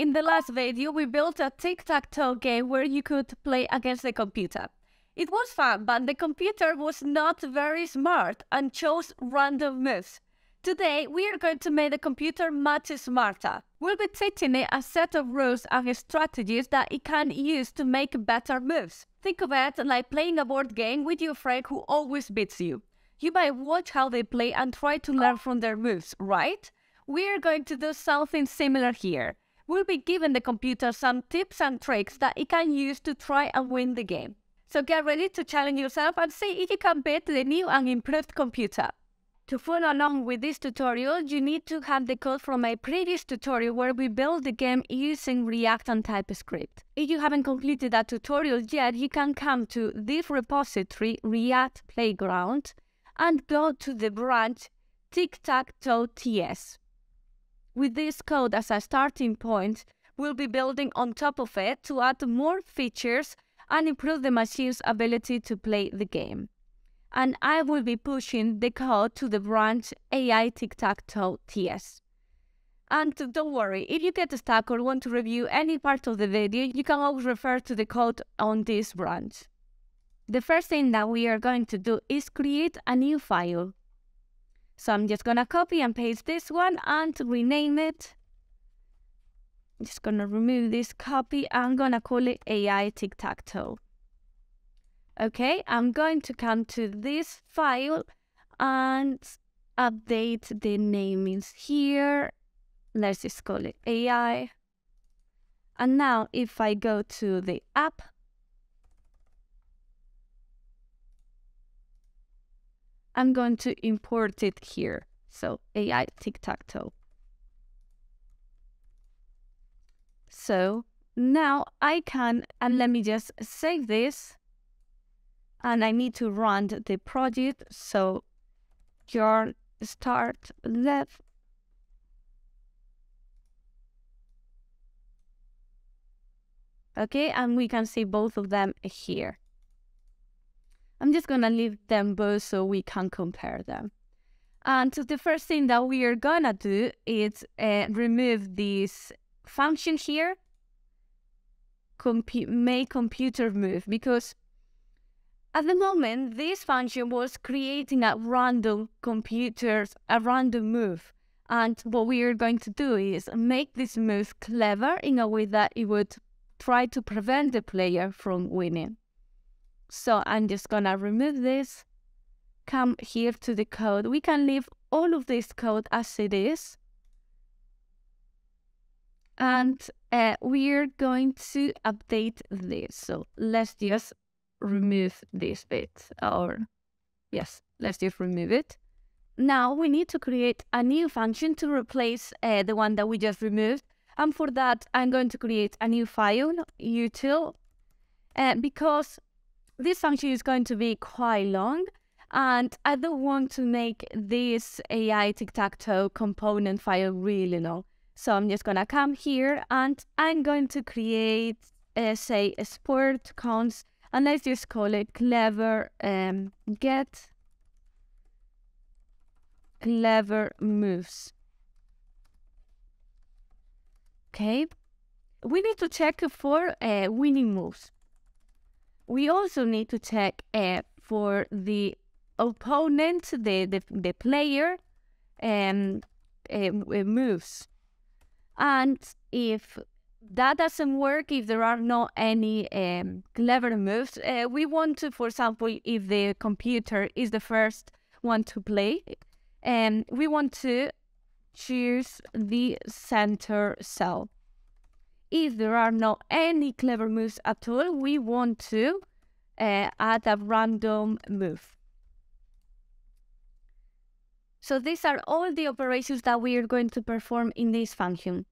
In the last video, we built a tic-tac-toe game where you could play against the computer. It was fun, but the computer was not very smart and chose random moves. Today, we are going to make the computer much smarter. We'll be teaching it a set of rules and strategies that it can use to make better moves. Think of it like playing a board game with your friend who always beats you. You might watch how they play and try to learn from their moves, right? We are going to do something similar here. We'll be giving the computer some tips and tricks that it can use to try and win the game. So get ready to challenge yourself and see if you can beat the new and improved computer. To follow along with this tutorial, you need to have the code from my previous tutorial where we built the game using React and TypeScript. If you haven't completed that tutorial yet, you can come to this repository, React Playground, and go to the branch Tic Tac Toe TS. With this code as a starting point, we'll be building on top of it to add more features and improve the machine's ability to play the game. And I will be pushing the code to the branch AI Tic-Tac-Toe TS. And don't worry, if you get stuck or want to review any part of the video, you can always refer to the code on this branch. The first thing that we are going to do is create a new file. So I'm just going to copy and paste this one and rename it. I'm just going to remove this copy. I'm going to call it AI Tic-Tac-Toe. Okay, I'm going to come to this file and update the namings here. Let's just call it AI. And now if I go to the app, I'm going to import it here. So AI Tic-Tac-Toe. So now I can, and let me just save this. And I need to run the project. So your start left. Okay, and we can see both of them here. I'm just going to leave them both so we can compare them. And so the first thing that we are going to do is remove this function here, make computer move, because at the moment, this function was creating a random move. And what we are going to do is make this move clever in a way that it would try to prevent the player from winning. So I'm just going to remove this, come here to the code. We can leave all of this code as it is. And we're going to update this. So let's just remove this bit, let's just remove it. Now we need to create a new function to replace the one that we just removed. And for that, I'm going to create a new file, util, because this function is going to be quite long, and I don't want to make this AI Tic-Tac-Toe component file really long. So I'm just going to come here and I'm going to create, say, a sport cons, and let's just call it clever get clever moves. Okay, we need to check for winning moves. We also need to check for the opponent, the player moves. And if that doesn't work, if there are not any clever moves, we want to, for example, if the computer is the first one to play, we want to choose the center cell. If there are not any clever moves at all, we want to add a random move. So these are all the operations that we are going to perform in this function.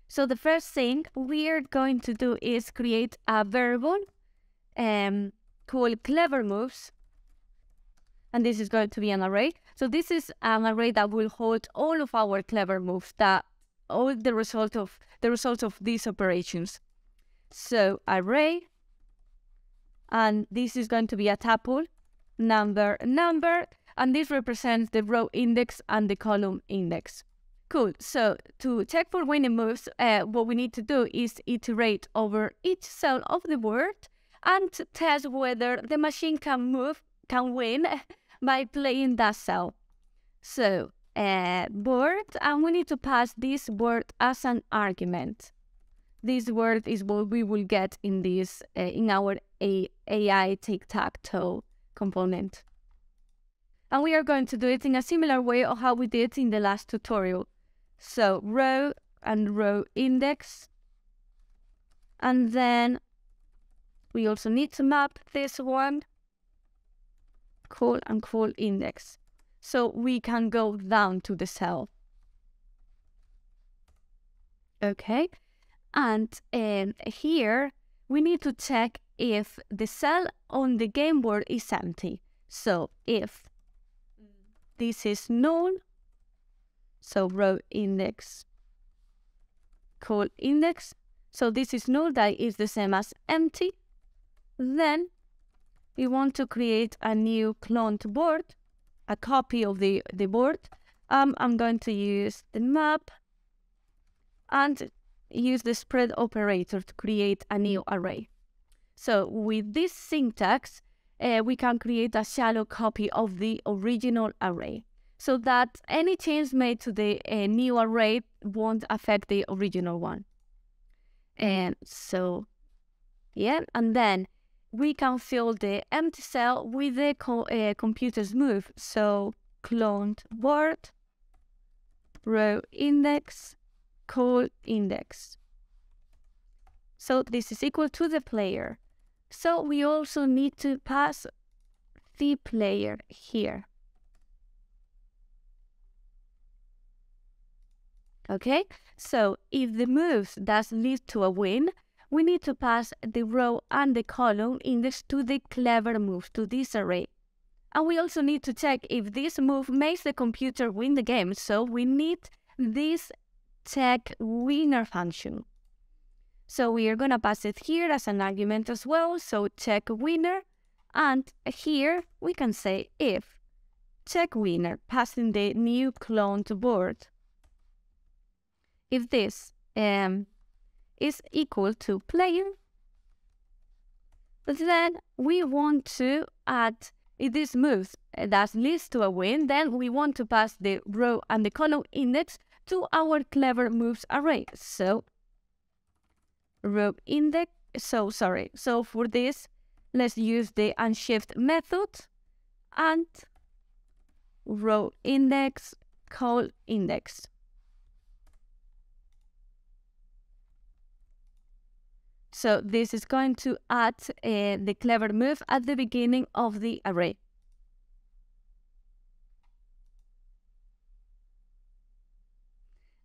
So the first thing we are going to do is create a variable called clever moves. And this is going to be an array. So this is an array that will hold all of our clever moves, that all the results of these operations. So array, and this is going to be a tuple, number, and this represents the row index and the column index. Cool. So to check for winning moves, what we need to do is iterate over each cell of the board and test whether the machine can win by playing that cell. So board, and we need to pass this word as an argument. This word is what we will get in this in our AI Tic Tac Toe component. And we are going to do it in a similar way of how we did in the last tutorial. So row and row index. And then we also need to map this one, call and call index. So we can go down to the cell. Okay. And here we need to check if the cell on the game board is empty. So if this is null, so row index, call index, so this is null, that is the same as empty, then we want to create a new cloned board, a copy of the board. I'm going to use the map and use the spread operator to create a new array. So with this syntax, we can create a shallow copy of the original array, so that any change made to the new array won't affect the original one. And so, yeah, and then we can fill the empty cell with the computer's move. So cloned board, row index, call index. So this is equal to the player. So we also need to pass the player here. Okay, so if the moves does lead to a win, we need to pass the row and the column index to the clever moves, to this array. And we also need to check if this move makes the computer win the game. So we need this check winner function. So we are going to pass it here as an argument as well. So check winner. And here we can say if check winner, passing the new cloned board. If this is equal to player, then we want to add, if this moves that leads to a win, then we want to pass the row and the column index to our clever moves array. So row index, so for this, let's use the unshift method and row index, call index. So this is going to add the clever move at the beginning of the array.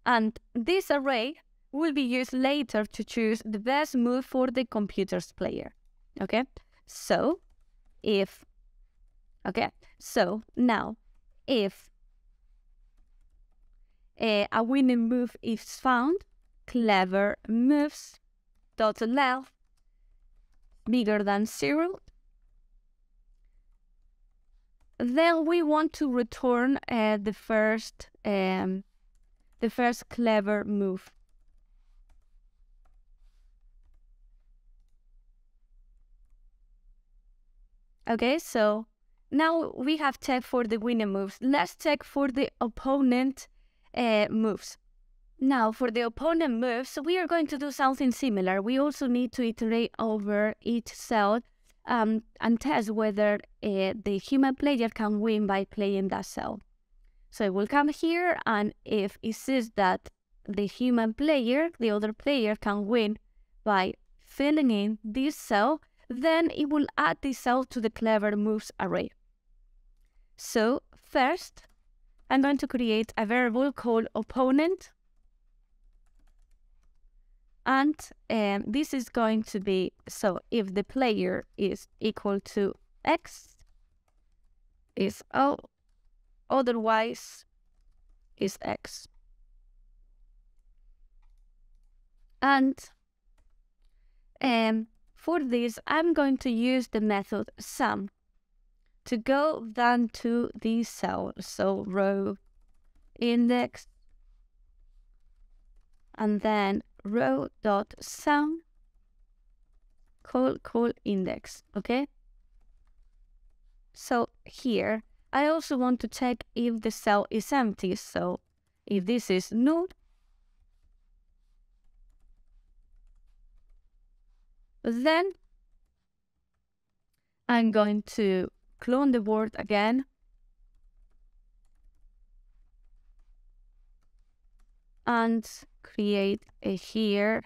And this array will be used later to choose the best move for the computer's player. Okay, so now if a winning move is found, clever moves dot length bigger than 0, then we want to return the first clever move. Okay, so now we have checked for the winning moves. Let's check for the opponent moves. Now, for the opponent moves, we are going to do something similar. We also need to iterate over each cell and test whether the human player can win by playing that cell. So it will come here, and if it says that the human player, the other player, can win by filling in this cell, then it will add this cell to the clever moves array. So first, I'm going to create a variable called opponent. And this is going to be, so if the player is equal to X, is O, otherwise is X. And for this, I'm going to use the method sum to go down to the cell. So row index, and then row.sound call index. Okay. So here, I also want to check if the cell is empty. So if this is null, then I'm going to clone the word again and create here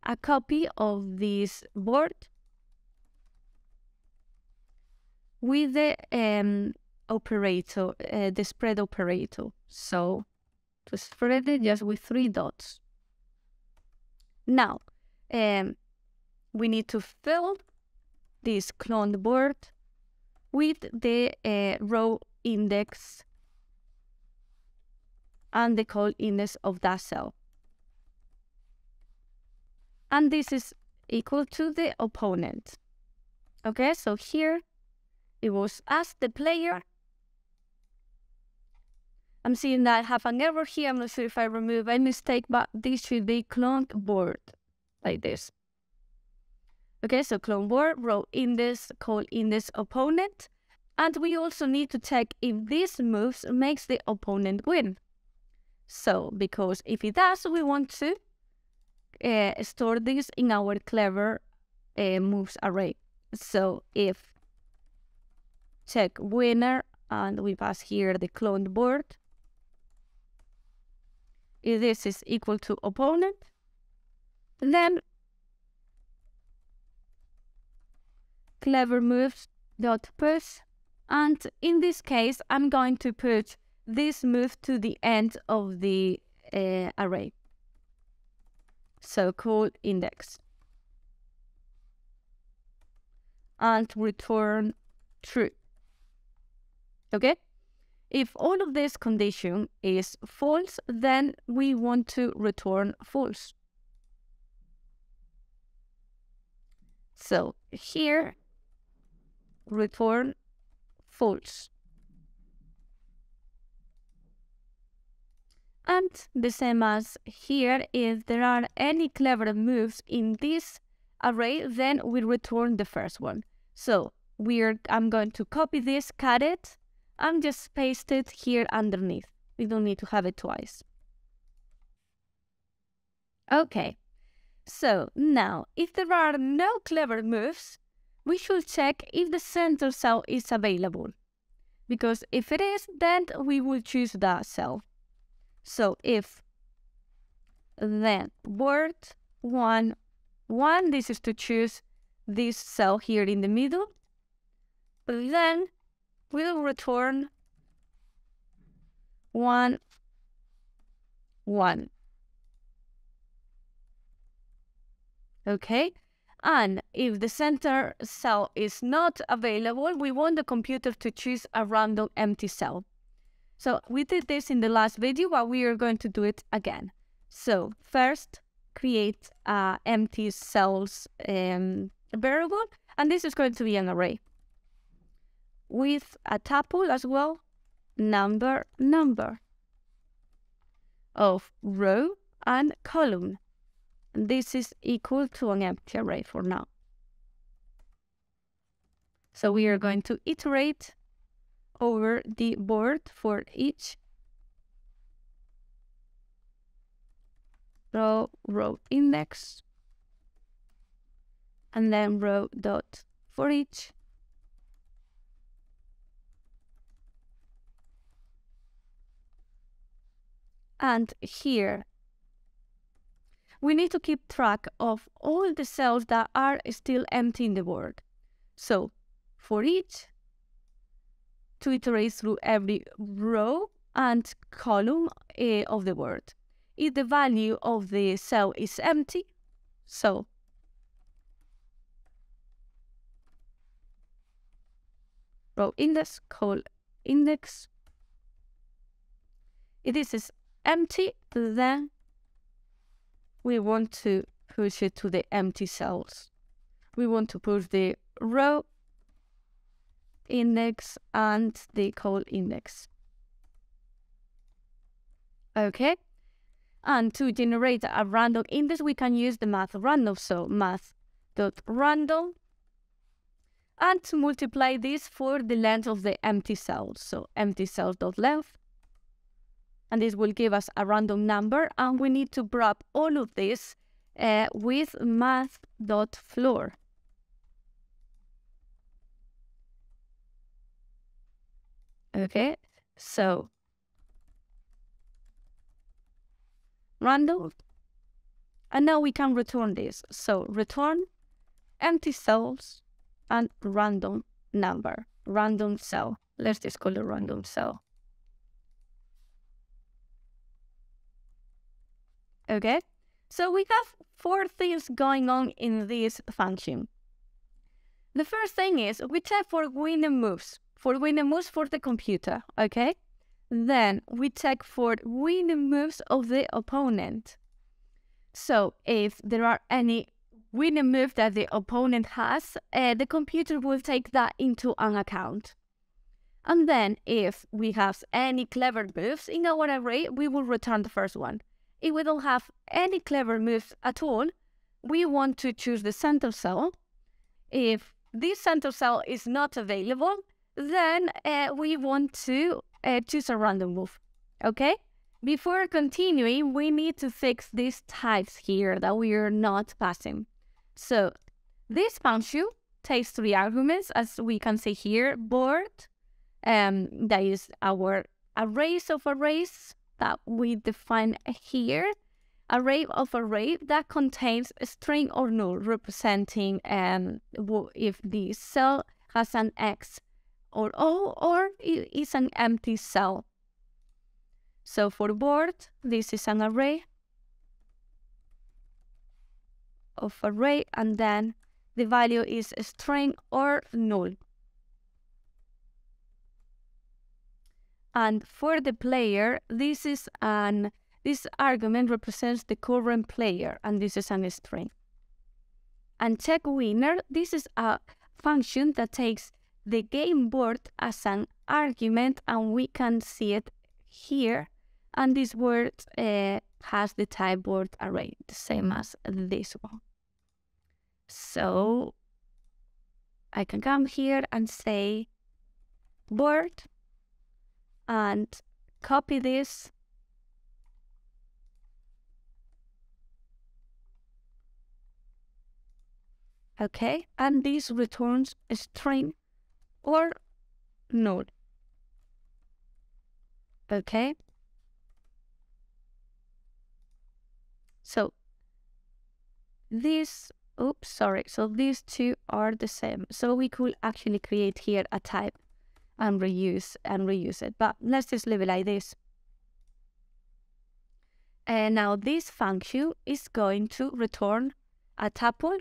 a copy of this word with the operator, the spread operator. So to spread it just with 3 dots. Now, we need to fill this cloned word with the row index and the call index of that cell. And this is equal to the opponent. Okay, so here it was as the player. I'm seeing that I have an error here. I'm not sure if I remove a mistake, but this should be cloned word like this. Okay, so clone word, row index, call index, opponent. And we also need to check if this moves makes the opponent win. So, because if it does, we want to store this in our clever moves array. So if check winner, and we pass here the cloned word, if this is equal to opponent, then clever moves dot push, and in this case I'm going to put this move to the end of the array. So call index and return true. Okay, if all of this condition is false, then we want to return false. So here return false. And the same as here, if there are any clever moves in this array, then we return the first one. So I'm going to copy this, cut it, and just paste it here underneath. We don't need to have it twice. Okay, so now if there are no clever moves, we should check if the center cell is available. Because if it is, then we will choose that cell. So if then word 1, 1, this is to choose this cell here in the middle, but then we'll return 1, 1. Okay, and if the center cell is not available, we want the computer to choose a random empty cell. So we did this in the last video, but we are going to do it again. So first, create empty cells variable, and this is going to be an array with a tuple as well, number of row and column. And this is equal to an empty array for now. So we are going to iterate over the board for each row index, and then row dot for each. And here we need to keep track of all the cells that are still empty in the board. So for each, to iterate through every row and column of the word. If the value of the cell is empty, so row index, call index. If this is empty, then we want to push it to the empty cells. We want to push the row index and the call index. Okay, And to generate a random index, we can use the math random. So math.random, and to multiply this for the length of the empty cells. So empty cells.length, and this will give us a random number. And we need to wrap all of this with math.floor. Okay, so random, and now we can return this. So return empty cells and random number, random cell. Let's just call it random cell. Okay, so we have 4 things going on in this function. The first thing is we check for winning moves, for the computer, okay? Then we check for winning moves of the opponent. So if there are any winning move that the opponent has, the computer will take that into an account. And then if we have any clever moves in our array, we will return the first one. If we don't have any clever moves at all, we want to choose the center cell. If this center cell is not available, then we want to choose a random move, okay? Before continuing, we need to fix these types here that we are not passing. So this function takes 3 arguments, as we can see here, board, that is our arrays of arrays that we define here, array of array that contains a string or null representing if the cell has an X or O, or it is an empty cell. So for board, this is an array of array, and then the value is a string or null. And for the player, this argument represents the current player, and this is a string. And check winner, this is a function that takes the game board as an argument, and we can see it here. And this word has the type board array, the same as this one. So I can come here and say board, and copy this, okay, and this returns a string or null, okay. So these, so these two are the same. So we could actually create here a type and reuse it, but let's just leave it like this. And now this function is going to return a tuple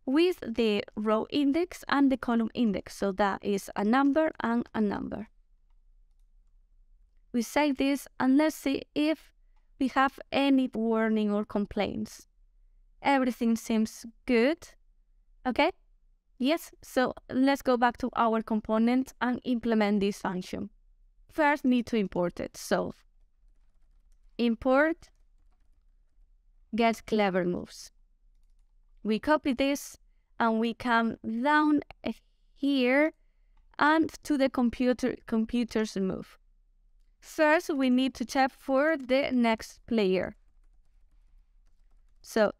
with the row index and the column index. So that is a number and a number. We save this, and let's see if we have any warning or complaints. Everything seems good. Okay. Yes, so let's go back to our component and implement this function. First, need to import it. So import get clever moves. We copy this and we come down here and to the computer's move. First, we need to check for the next player. So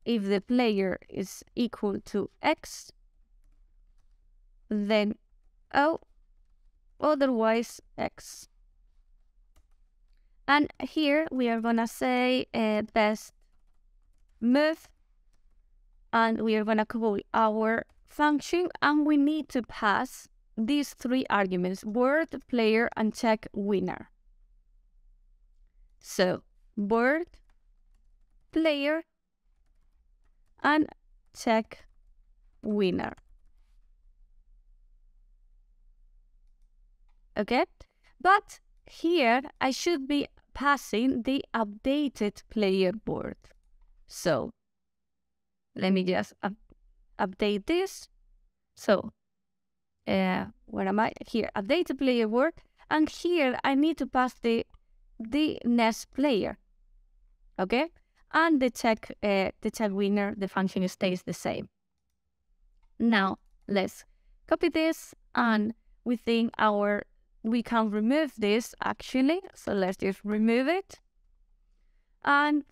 if the player is equal to X, then O, otherwise X. And here we are gonna say best move, and we are gonna call our function, and we need to pass these 3 arguments: board, player, and check winner. So board, player, and check winner. Okay, but here I should be passing the updated player board. So let me just update this. So where am I? Here, updated player board, and here I need to pass the next player. okay? And the check winner, the function stays the same. Now, let's copy this, and we can remove this actually. So let's just remove it. And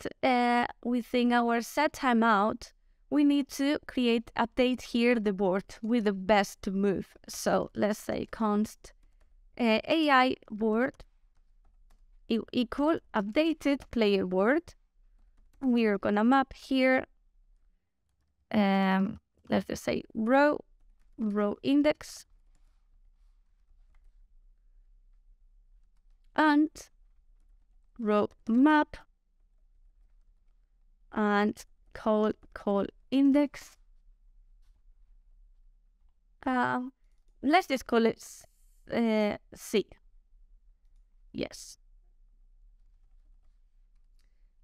within our set timeout, we need to update here the board with the best move. So let's say const AI board equal updated player board. We're gonna map here. Let's just say row index, and row map, and call index. Let's just call it C. Yes.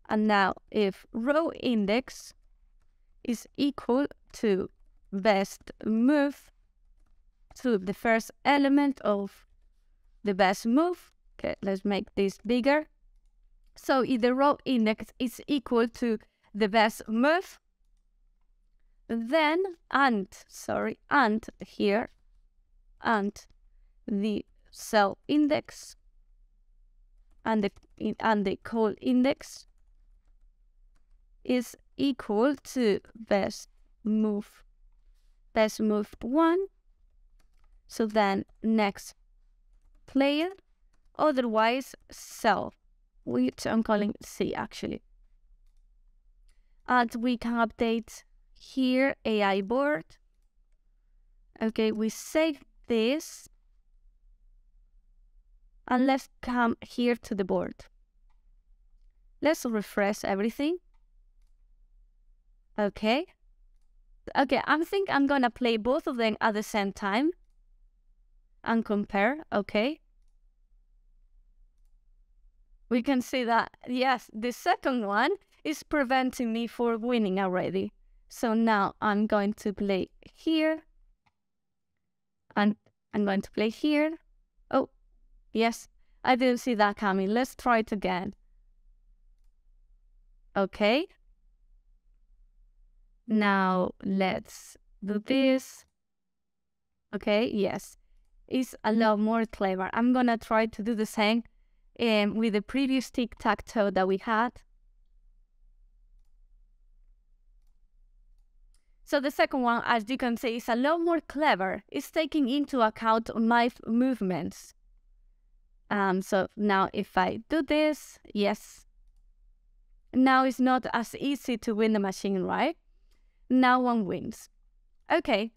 And now if row index is equal to best move to the first element of the best move, okay, let's make this bigger. So if the row index is equal to the best move, then and here, and the cell index and the call index is equal to best move 1. So then next player, otherwise cell, which I'm calling C actually. And we can update here AI board. Okay, we save this, and let's come here to the board. Let's refresh everything. Okay, I think I'm gonna play both of them at the same time and compare. Okay, we can see that, yes, the second one is preventing me from winning already. So now I'm going to play here, and I'm going to play here. Oh, yes, I didn't see that coming. Let's try it again. Okay. Now let's do this. Okay, yes, it's a lot more clever. I'm gonna try to do the same with the previous Tic Tac Toe that we had. So the second one, as you can see, is a lot more clever. It's taking into account my movements. So now if I do this, yes, now it's not as easy to win the machine, right? Now one wins. Okay,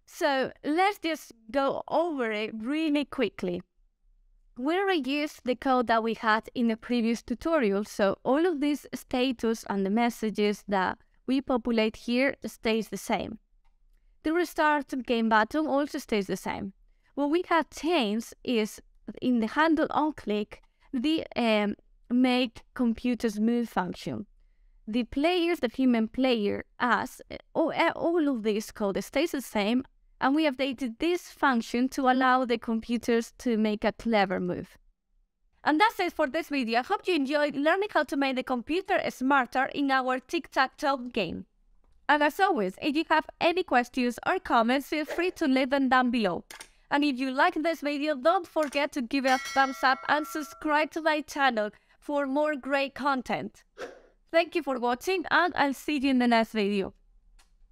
so let's just go over it really quickly. We reused the code that we had in the previous tutorial, so all of these status and the messages that we populate here stays the same. The restart game button also stays the same. What we have changed is in the handle on click, the make computers move function. The players, the human player, all of this code stays the same, and we updated this function to allow the computers to make a clever move. And that's it for this video. I hope you enjoyed learning how to make the computer smarter in our Tic Tac Toe game. And as always, if you have any questions or comments, feel free to leave them down below. And if you like this video, don't forget to give it a thumbs up and subscribe to my channel for more great content. Thank you for watching, and I'll see you in the next video.